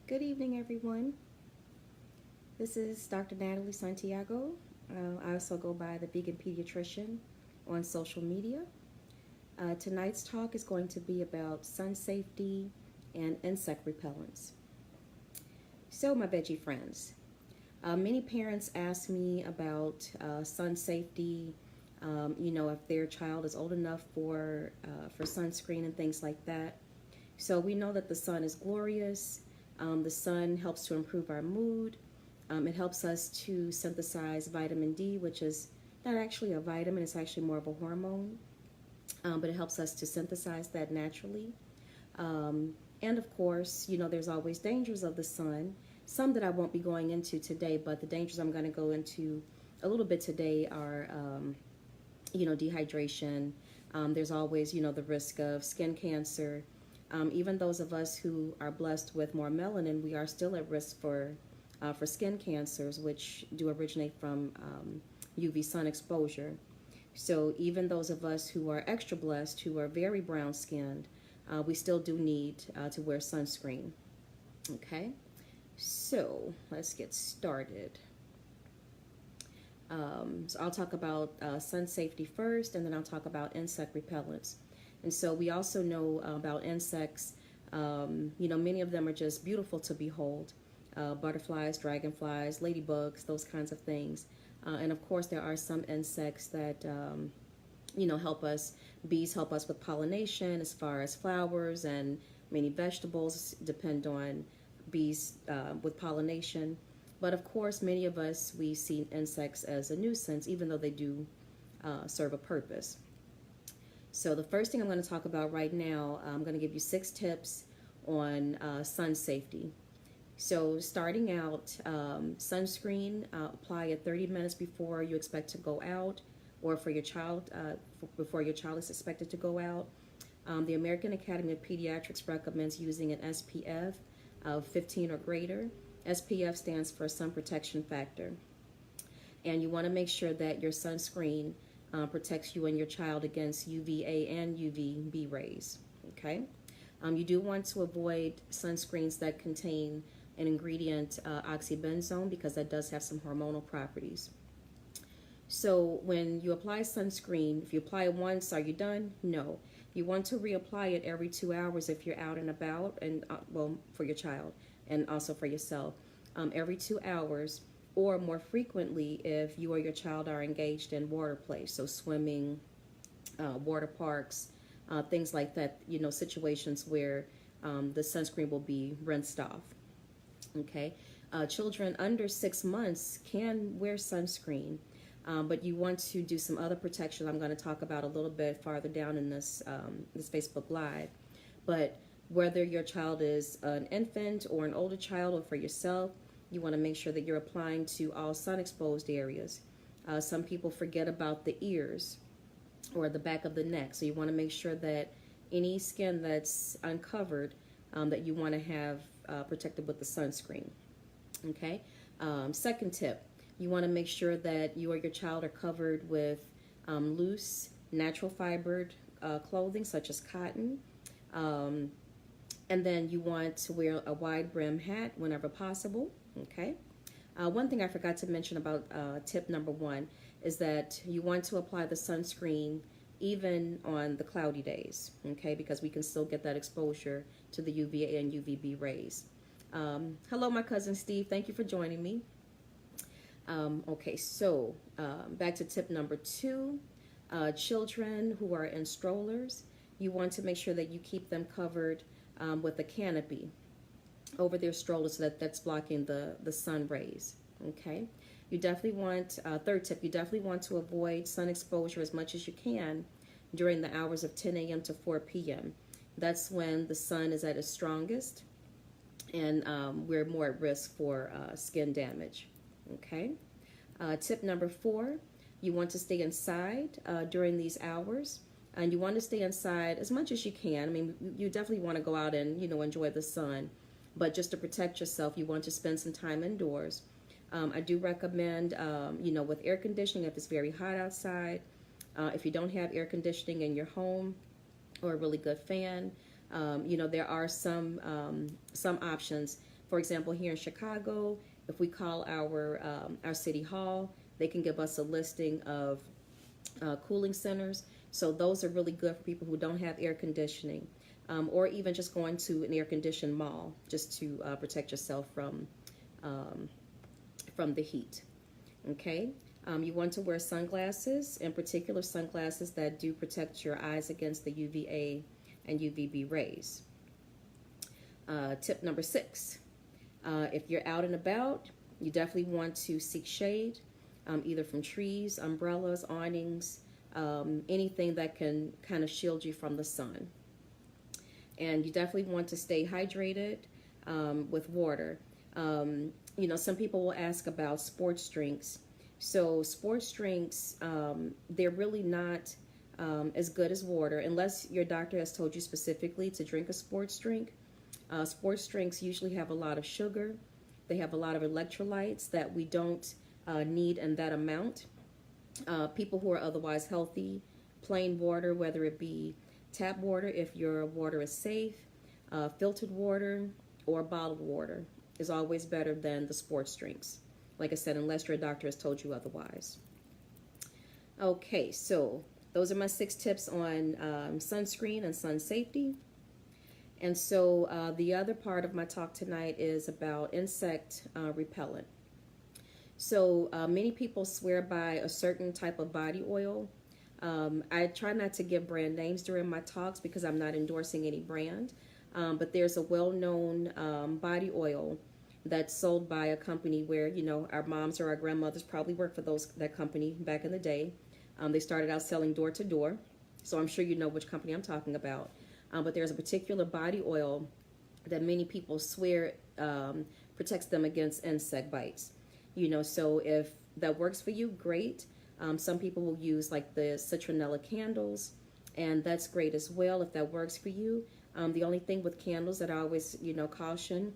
Good evening, everyone. This is Dr. Natalie Santiago. I also go by the Vegan Pediatrician on social media. Tonight's talk is going to be about sun safety and insect repellents. So, my veggie friends, many parents ask me about sun safety. If their child is old enough for sunscreen and things like that. So we know that the sun is glorious. The sun helps to improve our mood. It helps us to synthesize vitamin D, which is not actually a vitamin, it's actually more of a hormone. But it helps us to synthesize that naturally. And of course, there's always dangers of the sun. Some that I won't be going into today, but the dangers I'm going to go into a little bit today are, dehydration. There's always, the risk of skin cancer. Even those of us who are blessed with more melanin, we are still at risk for skin cancers, which do originate from UV sun exposure. So even those of us who are extra blessed, who are very brown skinned, we still do need to wear sunscreen. Okay, so let's get started. So I'll talk about sun safety first, and then I'll talk about insect repellents. And so we also know about insects. Many of them are just beautiful to behold. Butterflies, dragonflies, ladybugs, those kinds of things. And of course, there are some insects that, help us. Bees help us with pollination as far as flowers, and many vegetables depend on bees with pollination. But of course, many of us, we see insects as a nuisance, even though they do serve a purpose. So the first thing I'm going to talk about right now, I'm going to give you 6 tips on sun safety. So starting out, sunscreen, apply it 30 minutes before you expect to go out, or for your child, before your child is expected to go out. The American Academy of Pediatrics recommends using an SPF of 15 or greater. SPF stands for sun protection factor. And you want to make sure that your sunscreen protects you and your child against UVA and UVB rays. Okay, you do want to avoid sunscreens that contain an ingredient oxybenzone, because that does have some hormonal properties. So when you apply sunscreen, if you apply it once, are you done? No. You want to reapply it every 2 hours if you're out and about, and for your child and also for yourself, every 2 hours, or more frequently if you or your child are engaged in water play, so swimming, water parks, things like that, situations where the sunscreen will be rinsed off. Okay, children under 6 months can wear sunscreen, but you want to do some other protection I'm going to talk about a little bit farther down in this Facebook Live. But whether your child is an infant or an older child, or for yourself, you want to make sure that you're applying to all sun-exposed areas. Some people forget about the ears or the back of the neck, so you want to make sure that any skin that's uncovered, that you want to have protected with the sunscreen. Okay. Second tip, you want to make sure that you or your child are covered with loose, natural fibered clothing, such as cotton. And then you want to wear a wide brim hat whenever possible. Okay. One thing I forgot to mention about tip number 1 is that you want to apply the sunscreen even on the cloudy days, okay, because we can still get that exposure to the UVA and UVB rays. Hello, my cousin Steve. Thank you for joining me. Okay, so back to tip number 2. Children who are in strollers, you want to make sure that you keep them covered with a canopy over their stroller, so that's blocking the sun rays. Okay, you definitely want, third tip, you definitely want to avoid sun exposure as much as you can during the hours of 10 a.m. to 4 p.m. That's when the sun is at its strongest, and we're more at risk for skin damage. Okay, tip number 4, you want to stay inside during these hours. And you want to stay inside as much as you can. I mean, you definitely want to go out and, enjoy the sun. But just to protect yourself, you want to spend some time indoors. I do recommend, with air conditioning if it's very hot outside. If you don't have air conditioning in your home or a really good fan, there are some options For example, here in Chicago, if we call our city hall, they can give us a listing of cooling centers. So those are really good for people who don't have air conditioning, or even just going to an air-conditioned mall just to protect yourself from the heat. Okay. You want to wear sunglasses, in particular sunglasses that do protect your eyes against the UVA and UVB rays. Tip number 6, if you're out and about, you definitely want to seek shade, either from trees, umbrellas, awnings, anything that can kind of shield you from the sun. And you definitely want to stay hydrated with water. Some people will ask about sports drinks. So sports drinks, they're really not as good as water unless your doctor has told you specifically to drink a sports drink. Sports drinks usually have a lot of sugar. They have a lot of electrolytes that we don't need in that amount. People who are otherwise healthy, plain water, whether it be tap water if your water is safe, filtered water, or bottled water is always better than the sports drinks. Like I said, unless your doctor has told you otherwise. Okay, so those are my 6 tips on sunscreen and sun safety. And so the other part of my talk tonight is about insect repellent. So many people swear by a certain type of body oil. I try not to give brand names during my talks because I'm not endorsing any brand. But there's a well-known body oil that's sold by a company where, our moms or our grandmothers probably worked for that company back in the day. They started out selling door to door. So I'm sure you know which company I'm talking about. But there's a particular body oil that many people swear protects them against insect bites. So if that works for you, great. Some people will use like the citronella candles, and that's great as well if that works for you. The only thing with candles that I always, caution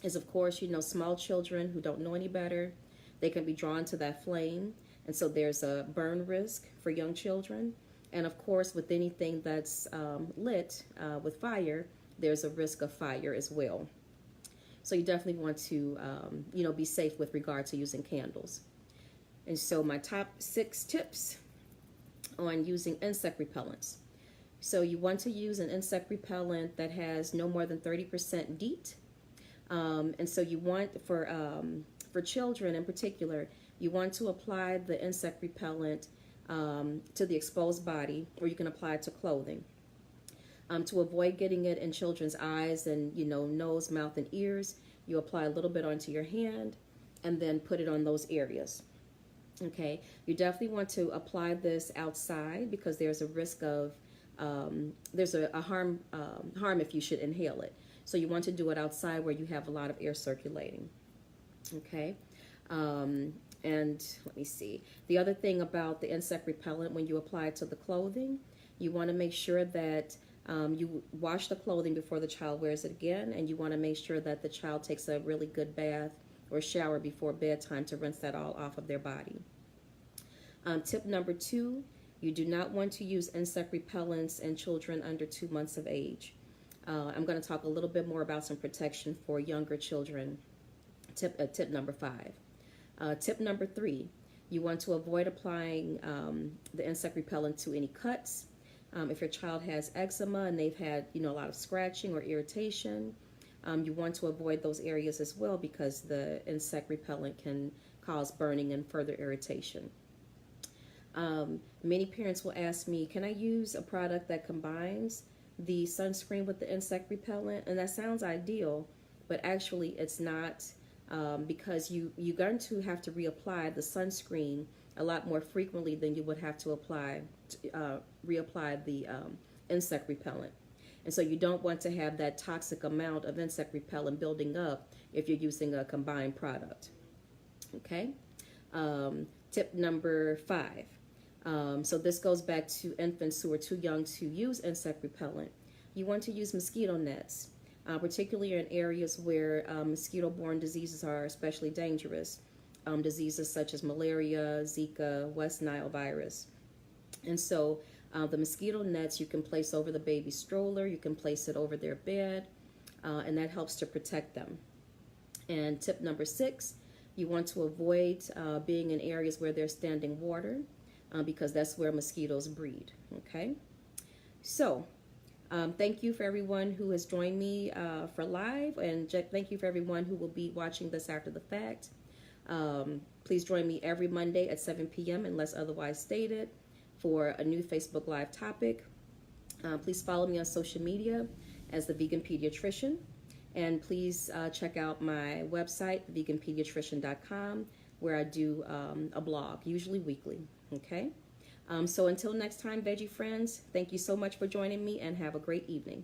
is, of course, small children who don't know any better, they can be drawn to that flame. And so there's a burn risk for young children. And of course, with anything that's lit with fire, there's a risk of fire as well. So you definitely want to, be safe with regard to using candles. And so my top 6 tips on using insect repellents. So you want to use an insect repellent that has no more than 30% DEET. And so you want, for children in particular, you want to apply the insect repellent to the exposed body, or you can apply it to clothing. To avoid getting it in children's eyes and, nose, mouth, and ears, you apply a little bit onto your hand and then put it on those areas. Okay, you definitely want to apply this outside because there's a risk of, there's a harm if you should inhale it. So you want to do it outside where you have a lot of air circulating. Okay. And let me see. The other thing about the insect repellent, when you apply it to the clothing, you want to make sure that you wash the clothing before the child wears it again, and you want to make sure that the child takes a really good bath or shower before bedtime to rinse that all off of their body. Tip number 2, you do not want to use insect repellents in children under 2 months of age. I'm going to talk a little bit more about some protection for younger children. Tip number 5. Tip number 3, you want to avoid applying the insect repellent to any cuts. If your child has eczema and they've had, a lot of scratching or irritation, you want to avoid those areas as well because the insect repellent can cause burning and further irritation. Many parents will ask me, can I use a product that combines the sunscreen with the insect repellent? And that sounds ideal, but actually it's not, because you're going to have to reapply the sunscreen a lot more frequently than you would have to reapply the insect repellent. And so you don't want to have that toxic amount of insect repellent building up if you're using a combined product. Okay. Tip number 5. So this goes back to infants who are too young to use insect repellent. You want to use mosquito nets, particularly in areas where mosquito-borne diseases are especially dangerous. Diseases such as malaria, Zika, West Nile virus. And so the mosquito nets you can place over the baby stroller, you can place it over their bed, and that helps to protect them. And tip number 6, you want to avoid being in areas where there's standing water because that's where mosquitoes breed. Okay, so thank you for everyone who has joined me for live, and thank you for everyone who will be watching this after the fact. Please join me every Monday at 7 p.m. unless otherwise stated for a new Facebook Live topic. Please follow me on social media as the Vegan Pediatrician. And please check out my website, veganpediatrician.com, where I do a blog, usually weekly. Okay? So until next time, veggie friends, thank you so much for joining me and have a great evening.